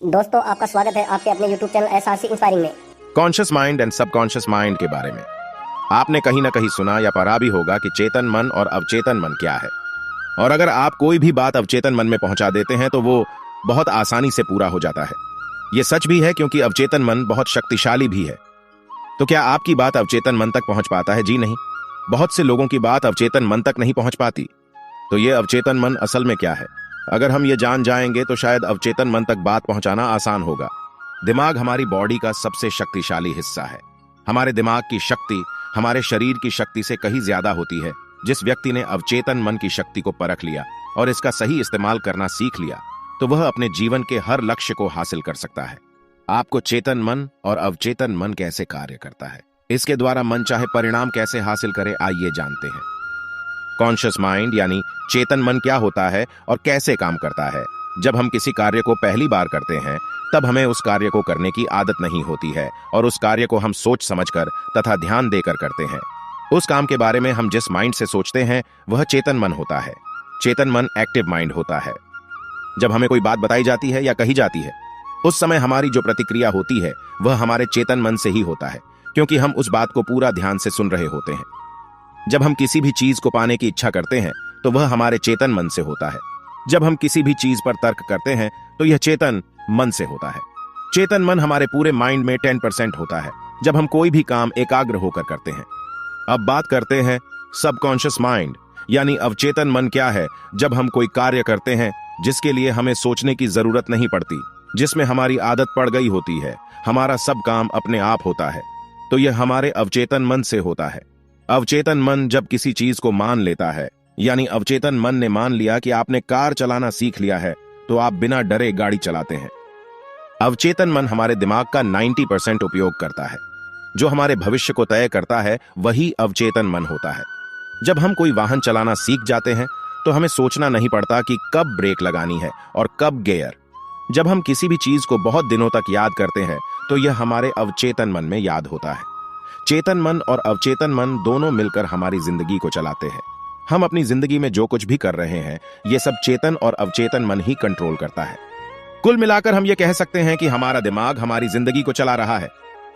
दोस्तों आपका स्वागत है आपके अपने YouTube चैनल एसआरसी इंस्पायरिंग में। Conscious mind and subconscious mind के बारे में आपने कहीं ना कहीं सुना या पढ़ा भी होगा कि चेतन मन और अवचेतन मन क्या है। और अगर आप कोई भी बात अवचेतन मन में पहुंचा देते हैं तो वो बहुत आसानी से पूरा हो जाता है। ये सच भी है क्योंकि अवचेतन मन बहुत शक्तिशाली भी है। तो क्या आपकी बात अवचेतन मन तक पहुंच पाता है? जी नहीं, बहुत से लोगों की बात अवचेतन मन तक नहीं पहुंच पाती। तो ये अवचेतन मन असल में क्या है? अगर हम ये जान जाएंगे तो शायद अवचेतन मन तक बात पहुंचाना आसान होगा। दिमाग हमारी बॉडी का सबसे शक्तिशाली हिस्सा है। हमारे दिमाग की शक्ति हमारे शरीर की शक्ति से कहीं ज्यादा होती है। जिस व्यक्ति ने अवचेतन मन की शक्ति को परख लिया और इसका सही इस्तेमाल करना सीख लिया तो वह अपने जीवन के हर लक्ष्य को हासिल कर सकता है। आपको चेतन मन और अवचेतन मन कैसे कार्य करता है, इसके द्वारा मन चाहे परिणाम कैसे हासिल करे, आइए जानते हैं। कॉन्शियस माइंड यानी चेतन मन क्या होता है और कैसे काम करता है। जब हम किसी कार्य को पहली बार करते हैं तब हमें उस कार्य को करने की आदत नहीं होती है और उस कार्य को हम सोच समझकर तथा ध्यान देकर करते हैं। उस काम के बारे में हम जिस माइंड से सोचते हैं वह चेतन मन होता है। चेतन मन एक्टिव माइंड होता है। जब हमें कोई बात बताई जाती है या कही जाती है उस समय हमारी जो प्रतिक्रिया होती है वह हमारे चेतन मन से ही होता है, क्योंकि हम उस बात को पूरा ध्यान से सुन रहे होते हैं। जब हम किसी भी चीज को पाने की इच्छा करते हैं तो वह हमारे चेतन मन से होता है। जब हम किसी भी चीज पर तर्क करते हैं तो यह चेतन मन से होता है। चेतन मन हमारे पूरे माइंड में 10% होता है जब हम कोई भी काम एकाग्र होकर करते हैं। अब बात करते हैं सबकॉन्शियस माइंड यानी अवचेतन मन क्या है। जब हम कोई कार्य करते हैं जिसके लिए हमें सोचने की जरूरत नहीं पड़ती, जिसमें हमारी आदत पड़ गई होती है, हमारा सब काम अपने आप होता है, तो यह हमारे अवचेतन मन से होता है। अवचेतन मन जब किसी चीज को मान लेता है, यानी अवचेतन मन ने मान लिया कि आपने कार चलाना सीख लिया है तो आप बिना डरे गाड़ी चलाते हैं। अवचेतन मन हमारे दिमाग का 90% उपयोग करता है। जो हमारे भविष्य को तय करता है वही अवचेतन मन होता है। जब हम कोई वाहन चलाना सीख जाते हैं तो हमें सोचना नहीं पड़ता कि कब ब्रेक लगानी है और कब गियर। जब हम किसी भी चीज को बहुत दिनों तक याद करते हैं तो यह हमारे अवचेतन मन में याद होता है। चेतन मन और अवचेतन मन दोनों मिलकर हमारी जिंदगी को चलाते हैं। हम अपनी जिंदगी में जो कुछ भी कर रहे हैं ये सब चेतन और अवचेतन मन ही कंट्रोल करता है। कुल मिलाकर हम ये कह सकते हैं कि हमारा दिमाग हमारी जिंदगी को चला रहा है।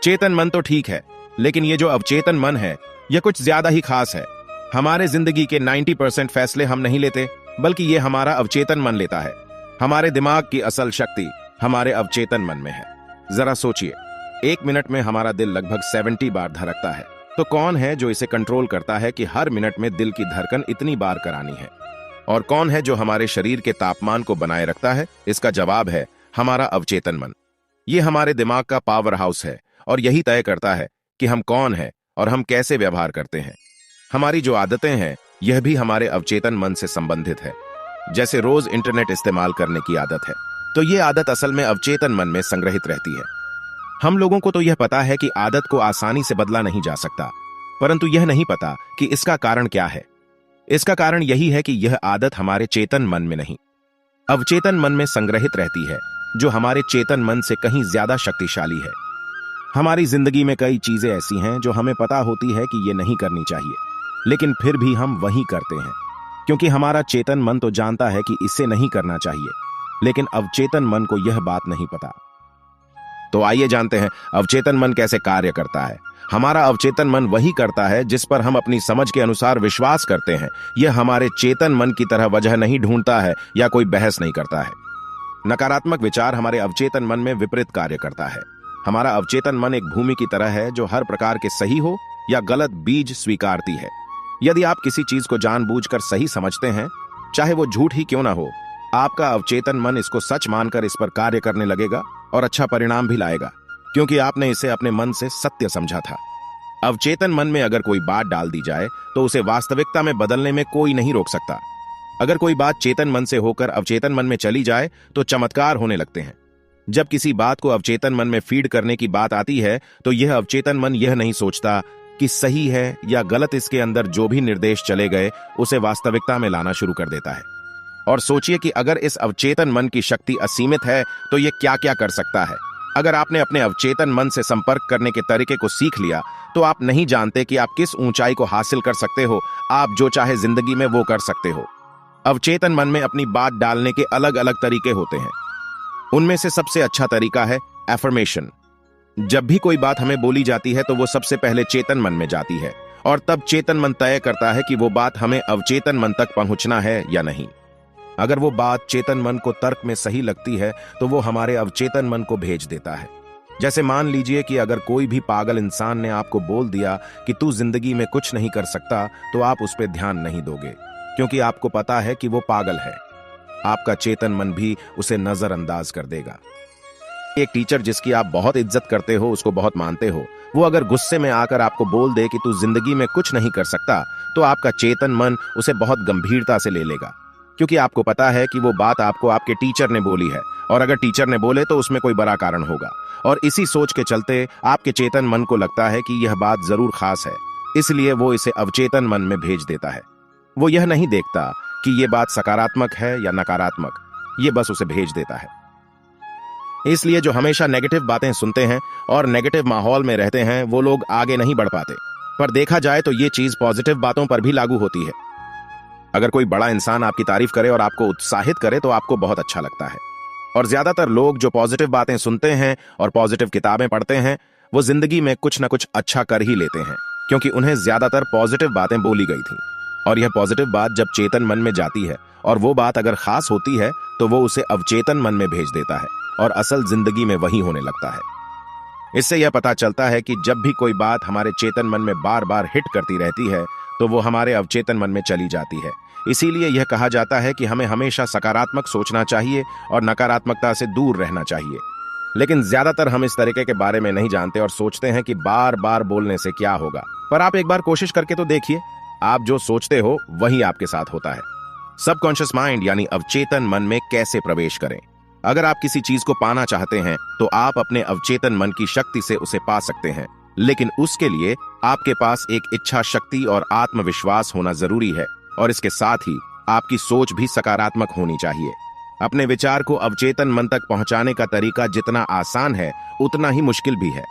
चेतन मन तो ठीक है, लेकिन ये जो अवचेतन मन है यह कुछ ज्यादा ही खास है। हमारे जिंदगी के 90% फैसले हम नहीं लेते, बल्कि ये हमारा अवचेतन मन लेता है। हमारे दिमाग की असल शक्ति हमारे अवचेतन मन में है। जरा सोचिए, 1 मिनट में हमारा दिल लगभग 70 बार धड़कता है, तो कौन है जो इसे कंट्रोल करता है कि हर मिनट में दिल की धड़कन इतनी बार करानी है? और कौन है जो हमारे शरीर के तापमान को बनाए रखता है? इसका जवाब है हमारा अवचेतन मन। ये हमारे दिमाग का पावर हाउस है और यही तय करता है कि हम कौन हैं और हम कैसे व्यवहार करते हैं। हमारी जो आदतें हैं यह भी हमारे अवचेतन मन से संबंधित है। जैसे रोज इंटरनेट इस्तेमाल करने की आदत है, तो ये आदत असल में अवचेतन मन में संग्रहित रहती है। हम लोगों को तो यह पता है कि आदत को आसानी से बदला नहीं जा सकता, परंतु यह नहीं पता कि इसका कारण क्या है। इसका कारण यही है कि यह आदत हमारे चेतन मन में नहीं, अवचेतन मन में संग्रहित रहती है, जो हमारे चेतन मन से कहीं ज्यादा शक्तिशाली है। हमारी जिंदगी में कई चीजें ऐसी हैं जो हमें पता होती है कि ये नहीं करनी चाहिए, लेकिन फिर भी हम वही करते हैं, क्योंकि हमारा चेतन मन तो जानता है कि इसे नहीं करना चाहिए, लेकिन अवचेतन मन को यह बात नहीं पता। तो आइए जानते हैं अवचेतन मन कैसे कार्य करता है। हमारा अवचेतन मन वही करता है जिस पर हम अपनी समझ के अनुसार विश्वास करते हैं। यह हमारे चेतन मन की तरह वजह नहीं ढूंढता है या कोई बहस नहीं करता है। नकारात्मक विचार हमारे अवचेतन मन में विपरीत कार्य करता है। हमारा अवचेतन मन एक भूमि की तरह है जो हर प्रकार के सही हो या गलत बीज स्वीकारती है। यदि आप किसी चीज को जानबूझकर सही समझते हैं, चाहे वो झूठ ही क्यों ना हो, आपका अवचेतन मन इसको सच मानकर इस पर कार्य करने लगेगा और अच्छा परिणाम भी लाएगा, क्योंकि आपने इसे अपने मन से सत्य समझा था। अवचेतन मन में अगर कोई बात डाल दी जाए तो उसे वास्तविकता में बदलने में कोई नहीं रोक सकता। अगर कोई बात चेतन मन से होकर अवचेतन मन में चली जाए तो चमत्कार होने लगते हैं। जब किसी बात को अवचेतन मन में फीड करने की बात आती है तो यह अवचेतन मन यह नहीं सोचता कि सही है या गलत। इसके अंदर जो भी निर्देश चले गए उसे वास्तविकता में लाना शुरू कर देता है। और सोचिए कि अगर इस अवचेतन मन की शक्ति असीमित है तो यह क्या क्या कर सकता है। अगर आपने अपने अवचेतन मन से संपर्क करने के तरीके को सीख लिया तो आप नहीं जानते कि आप किस ऊंचाई को हासिल कर सकते हो। आप जो चाहे जिंदगी में वो कर सकते हो। अवचेतन मन में अपनी बात डालने के अलग अलग तरीके होते हैं। उनमें से सबसे अच्छा तरीका है एफर्मेशन। जब भी कोई बात हमें बोली जाती है तो वो सबसे पहले चेतन मन में जाती है और तब चेतन मन तय करता है कि वो बात हमें अवचेतन मन तक पहुंचना है या नहीं। अगर वो बात चेतन मन को तर्क में सही लगती है तो वो हमारे अवचेतन मन को भेज देता है। जैसे मान लीजिए कि अगर कोई भी पागल इंसान ने आपको बोल दिया कि तू जिंदगी में कुछ नहीं कर सकता, तो आप उस पर ध्यान नहीं दोगे क्योंकि आपको पता है कि वो पागल है। आपका चेतन मन भी उसे नजरअंदाज कर देगा। एक टीचर जिसकी आप बहुत इज्जत करते हो, उसको बहुत मानते हो, वो अगर गुस्से में आकर आपको बोल दे कि तू जिंदगी में कुछ नहीं कर सकता, तो आपका चेतन मन उसे बहुत गंभीरता से ले लेगा क्योंकि आपको पता है कि वो बात आपको आपके टीचर ने बोली है और अगर टीचर ने बोले तो उसमें कोई बड़ा कारण होगा। और इसी सोच के चलते आपके चेतन मन को लगता है कि यह बात जरूर खास है, इसलिए वो इसे अवचेतन मन में भेज देता है। वो यह नहीं देखता कि ये बात सकारात्मक है या नकारात्मक, ये बस उसे भेज देता है। इसलिए जो हमेशा नेगेटिव बातें सुनते हैं और नेगेटिव माहौल में रहते हैं, वो लोग आगे नहीं बढ़ पाते। पर देखा जाए तो ये चीज पॉजिटिव बातों पर भी लागू होती है। अगर कोई बड़ा इंसान आपकी तारीफ करे और आपको उत्साहित करे तो आपको बहुत अच्छा लगता है। और ज्यादातर लोग जो पॉजिटिव बातें सुनते हैं और पॉजिटिव किताबें पढ़ते हैं, वो जिंदगी में कुछ ना कुछ अच्छा कर ही लेते हैं क्योंकि उन्हें ज्यादातर पॉजिटिव बातें बोली गई थी। और यह पॉजिटिव बात जब चेतन मन में जाती है और वो बात अगर खास होती है तो वो उसे अवचेतन मन में भेज देता है और असल जिंदगी में वही होने लगता है। इससे यह पता चलता है कि जब भी कोई बात हमारे चेतन मन में बार बार हिट करती रहती है तो वो हमारे अवचेतन मन में चली जाती है। इसीलिए यह कहा जाता है कि हमें हमेशा सकारात्मक सोचना चाहिए और नकारात्मकता से दूर रहना चाहिए। लेकिन ज्यादातर हम इस तरीके के बारे में नहीं जानते और सोचते हैं कि बार बार बोलने से क्या होगा। पर आप एक बार कोशिश करके तो देखिए, आप जो सोचते हो वही आपके साथ होता है। सबकॉन्शियस माइंड यानी अवचेतन मन में कैसे प्रवेश करें? अगर आप किसी चीज को पाना चाहते हैं तो आप अपने अवचेतन मन की शक्ति से उसे पा सकते हैं, लेकिन उसके लिए आपके पास एक इच्छा शक्ति और आत्मविश्वास होना जरूरी है और इसके साथ ही आपकी सोच भी सकारात्मक होनी चाहिए। अपने विचार को अवचेतन मन तक पहुंचाने का तरीका जितना आसान है उतना ही मुश्किल भी है,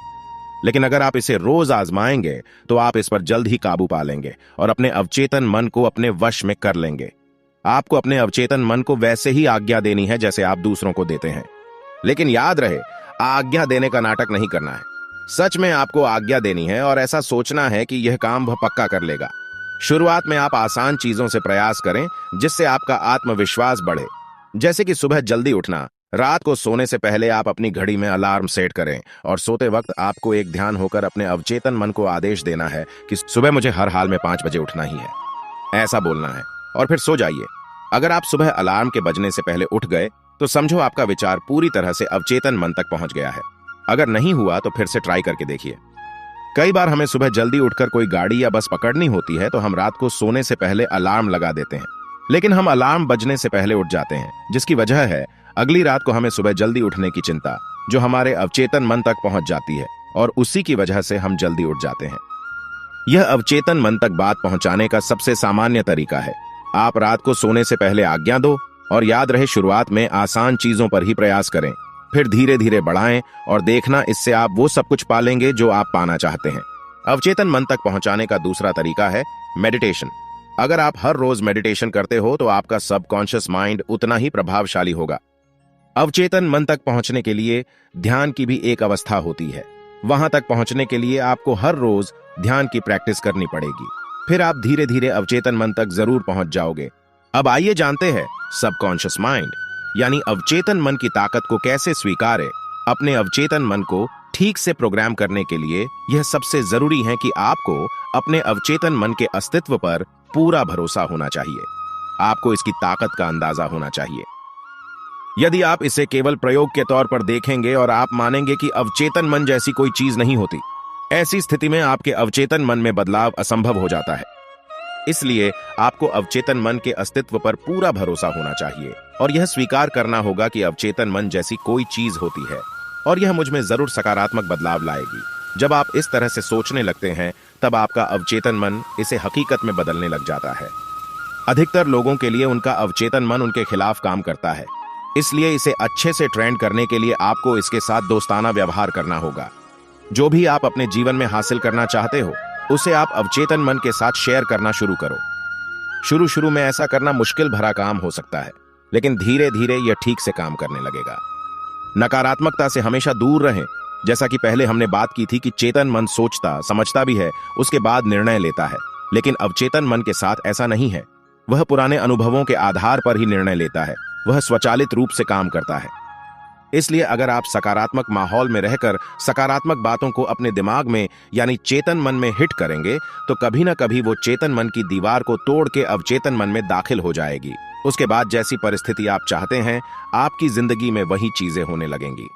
लेकिन अगर आप इसे रोज आजमाएंगे तो आप इस पर जल्द ही काबू पा लेंगे और अपने अवचेतन मन को अपने वश में कर लेंगे। आपको अपने अवचेतन मन को वैसे ही आज्ञा देनी है जैसे आप दूसरों को देते हैं, लेकिन याद रहे, आज्ञा देने का नाटक नहीं करना है। सच में आपको आज्ञा देनी है और ऐसा सोचना है कि यह काम वह पक्का कर लेगा। शुरुआत में आप आसान चीजों से प्रयास करें जिससे आपका आत्मविश्वास बढ़े, जैसे कि सुबह जल्दी उठना। रात को सोने से पहले आप अपनी घड़ी में अलार्म सेट करें और सोते वक्त आपको एक ध्यान होकर अपने अवचेतन मन को आदेश देना है कि सुबह मुझे हर हाल में 5 बजे उठना ही है, ऐसा बोलना है और फिर सो जाइए। अगर आप सुबह अलार्म के बजने से पहले उठ गए तो समझो आपका विचार पूरी तरह से अवचेतन मन तक पहुंच गया है। अगर नहीं हुआ तो फिर से ट्राई करके देखिए। कई बार हमें सुबह जल्दी उठकर कोई गाड़ी या बस पकड़नी होती है तो हम रात को सोने से पहले अलार्म लगा देते हैं, लेकिन हम अलार्म बजने से पहले उठ जाते हैं, जिसकी वजह है अगली रात को हमें सुबह जल्दी उठने की चिंता, जो हमारे अवचेतन मन तक पहुंच जाती है और उसी की वजह से हम जल्दी उठ जाते हैं। यह अवचेतन मन तक बात पहुंचाने का सबसे सामान्य तरीका है। आप रात को सोने से पहले आज्ञा दो और याद रहे, शुरुआत में आसान चीजों पर ही प्रयास करें, फिर धीरे धीरे बढ़ाएं और देखना, इससे आप वो सब कुछ पालेंगे जो आप पाना चाहते हैं। अवचेतन मन तक पहुंचाने का दूसरा तरीका है मेडिटेशन। अगर आप हर रोज मेडिटेशन करते हो तो आपका सबकॉन्शियस माइंड उतना ही प्रभावशाली होगा। अवचेतन मन तक पहुंचने के लिए ध्यान की भी एक अवस्था होती है। वहां तक पहुंचने के लिए आपको हर रोज ध्यान की प्रैक्टिस करनी पड़ेगी, फिर आप धीरे धीरे अवचेतन मन तक जरूर पहुंच जाओगे। अब आइए जानते हैं सबकॉन्शियस माइंड यानी अवचेतन मन की ताकत को कैसे स्वीकारें। अपने अवचेतन मन को ठीक से प्रोग्राम करने के लिए यह सबसे जरूरी है कि आपको अपने अवचेतन मन के अस्तित्व पर पूरा भरोसा होना चाहिए। आपको इसकी ताकत का अंदाजा होना चाहिए। यदि आप इसे केवल प्रयोग के तौर पर देखेंगे और आप मानेंगे कि अवचेतन मन जैसी कोई चीज नहीं होती, ऐसी स्थिति में आपके अवचेतन मन में बदलाव असंभव हो जाता है। इसलिए आपको अवचेतन मन के अस्तित्व पर पूरा भरोसा होना चाहिए और यह स्वीकार करना होगा कि अवचेतन मन जैसी कोई चीज होती है और यह मुझ में जरूर सकारात्मक बदलाव लाएगी। जब आप इस तरह से सोचने लगते हैं तब आपका अवचेतन मन इसे हकीकत में बदलने लग जाता है। अधिकतर लोगों के लिए उनका अवचेतन मन उनके खिलाफ काम करता है, इसलिए इसे अच्छे से ट्रेंड करने के लिए आपको इसके साथ दोस्ताना व्यवहार करना होगा। जो भी आप अपने जीवन में हासिल करना चाहते हो उसे आप अवचेतन मन के साथ शेयर करना शुरू करो। शुरू में ऐसा करना मुश्किल भरा काम हो सकता है, लेकिन धीरे धीरे यह ठीक से काम करने लगेगा। नकारात्मकता से हमेशा दूर रहें। जैसा कि पहले हमने बात की थी कि चेतन मन सोचता समझता भी है, उसके बाद निर्णय लेता है, लेकिन अवचेतन मन के साथ ऐसा नहीं है। वह पुराने अनुभवों के आधार पर ही निर्णय लेता है, वह स्वचालित रूप से काम करता है। इसलिए अगर आप सकारात्मक माहौल में रहकर सकारात्मक बातों को अपने दिमाग में यानी चेतन मन में हिट करेंगे तो कभी ना कभी वो चेतन मन की दीवार को तोड़ के अवचेतन मन में दाखिल हो जाएगी। उसके बाद जैसी परिस्थिति आप चाहते हैं, आपकी जिंदगी में वही चीजें होने लगेंगी।